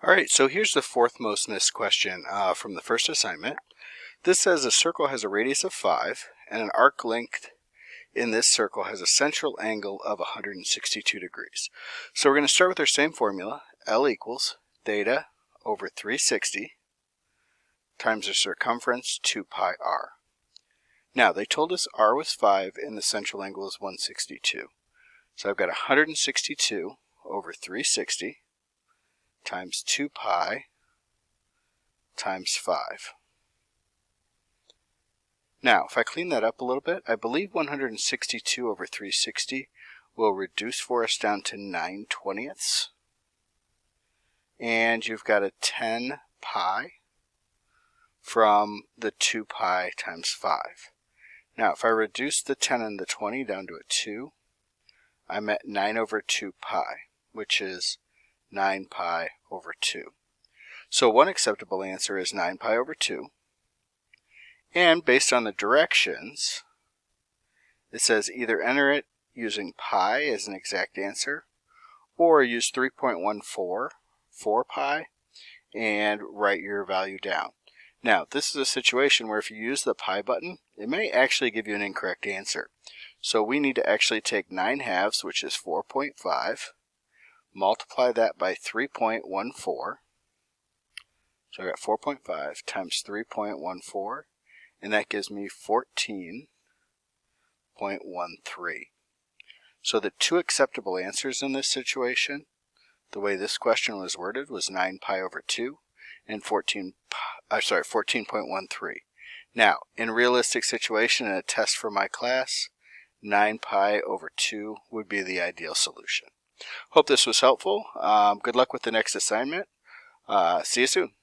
Alright, so here's the fourth most missed question from the first assignment. This says a circle has a radius of 5 and an arc length in this circle has a central angle of 162 degrees. So we're going to start with our same formula. L equals theta over 360 times the circumference 2 pi r. Now they told us r was 5 and the central angle is 162. So I've got 162 over 360 times 2 pi times 5. Now, if I clean that up a little bit, I believe 162 over 360 will reduce for us down to 9/20ths. And you've got a 10 pi from the 2 pi times 5. Now, if I reduce the 10 and the 20 down to a 2, I'm at 9 over 2 pi, which is 9 pi over 2. So one acceptable answer is 9 pi over 2. And based on the directions, it says either enter it using pi as an exact answer, or use 3.14 for pi and write your value down. Now, this is a situation where if you use the pi button, it may actually give you an incorrect answer. So we need to actually take 9 halves, which is 4.5, multiply that by 3.14. So I got 4.5 times 3.14, and that gives me 14.13. So the two acceptable answers in this situation, the way this question was worded, was 9 pi over 2 and 14.13. Now, in a realistic situation in a test for my class, 9 pi over 2 would be the ideal solution. Hope this was helpful. Good luck with the next assignment. See you soon.